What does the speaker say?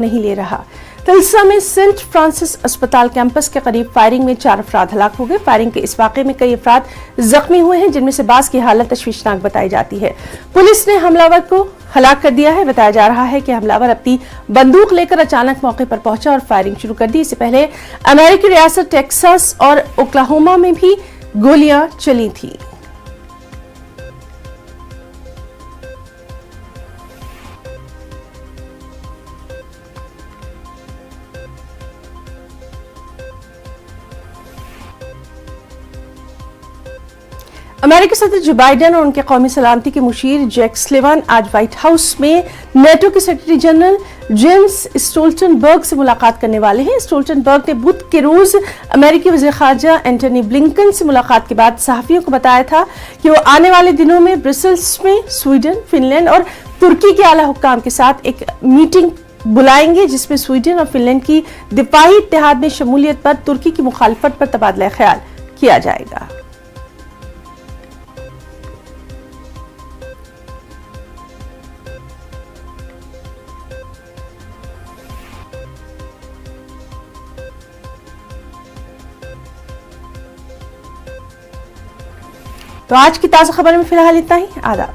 नहीं ले रहा। तिलसा में सेंट फ्रांसिस अस्पताल कैंपस के करीब फायरिंग में 4 अफराद हलाक हो गए। फायरिंग के इस वाकये में कई अफराद जख्मी हुए हैं, जिनमें से बास की हालत तशवीशनाक बताई जाती है। पुलिस ने हमलावर को हलाक कर दिया है। बताया जा रहा है कि हमलावर अपनी बंदूक लेकर अचानक मौके पर पहुंचा और फायरिंग शुरू कर दी। इससे पहले अमेरिकी रियासत टेक्सास और ओक्लाहोमा में भी गोलियां चली थी। अमेरिकी सदर जो बाइडेन और उनके कौमी सलामती के मुशीर जैक सुलिवान आज व्हाइट हाउस में नेटो के सेक्रेटरी जनरल जेम्स स्टोल्टनबर्ग से मुलाकात करने वाले हैं। स्टोल्टनबर्ग ने बुध के रोज अमेरिकी वज़ीर ख़ारजा एंटनी ब्लिंकन से मुलाकात के बाद सहाफ़ियों को बताया था कि वो आने वाले दिनों में ब्रसेल्स में स्वीडन, फिनलैंड और तुर्की के आला हुक्काम के साथ एक मीटिंग बुलाएंगे, जिसमें स्वीडन और फिनलैंड की दिफाई इत्तेहाद में शमूलियत पर तुर्की की मुखालफत पर तबादला ख्याल किया जाएगा। तो आज की ताज़ा खबर में फिलहाल इतना ही। आदाब।